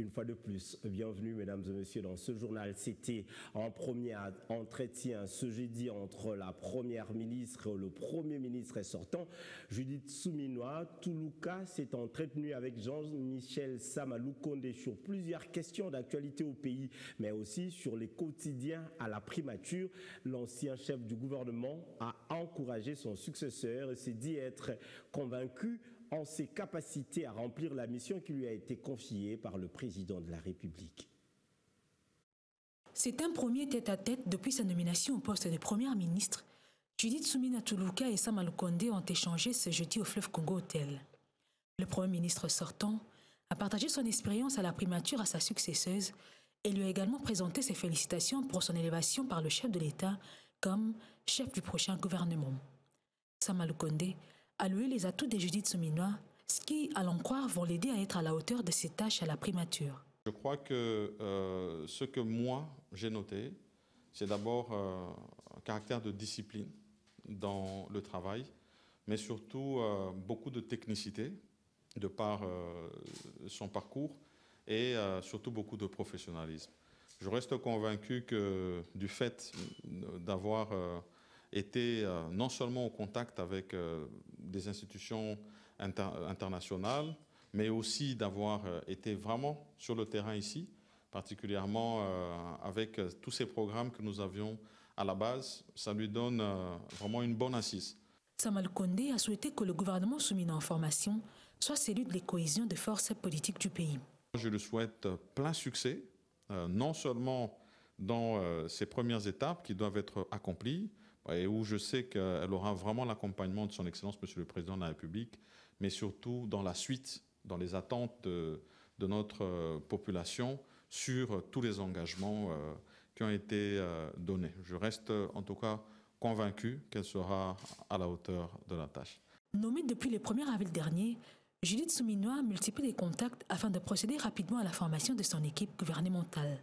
une fois de plus, bienvenue mesdames et messieurs dans ce journal. C'était un premier entretien ce jeudi entre la première ministre et le premier ministre sortant. Judith Suminwa Tuluka s'est entretenue avec Jean-Michel Sama Lukonde sur plusieurs questions d'actualité au pays, mais aussi sur les quotidiens à la primature. L'ancien chef du gouvernement a encouragé son successeur et s'est dit être convaincu en ses capacités à remplir la mission qui lui a été confiée par le président de la République. C'est un premier tête-à-tête depuis sa nomination au poste de première ministre. Judith Suminwa Tuluka et Sama Lukonde ont échangé ce jeudi au Fleuve Congo Hotel. Le premier ministre sortant a partagé son expérience à la primature à sa successeuse et lui a également présenté ses félicitations pour son élévation par le chef de l'État comme chef du prochain gouvernement. Sama Lukonde a loué les atouts de Judith Suminwa, ce qui, à l'en croire, vont l'aider à être à la hauteur de ses tâches à la primature. Je crois que ce que moi j'ai noté, c'est d'abord un caractère de discipline dans le travail, mais surtout beaucoup de technicité de par son parcours et surtout beaucoup de professionnalisme. Je reste convaincu que du fait d'avoir été non seulement au contact avec des institutions internationales, mais aussi d'avoir été vraiment sur le terrain ici, particulièrement avec tous ces programmes que nous avions à la base, ça lui donne vraiment une bonne assise. Sama Lukonde a souhaité que le gouvernement Suminwa en formation soit celui de la cohésion des forces politiques du pays. Je lui souhaite plein succès, non seulement dans ces premières étapes qui doivent être accomplies, et où je sais qu'elle aura vraiment l'accompagnement de son Excellence, Monsieur le Président de la République, mais surtout dans la suite, dans les attentes de notre population sur tous les engagements qui ont été donnés. Je reste en tout cas convaincu qu'elle sera à la hauteur de la tâche. Nommée depuis le 1er avril dernier, Judith Suminwa multiplie les contacts afin de procéder rapidement à la formation de son équipe gouvernementale.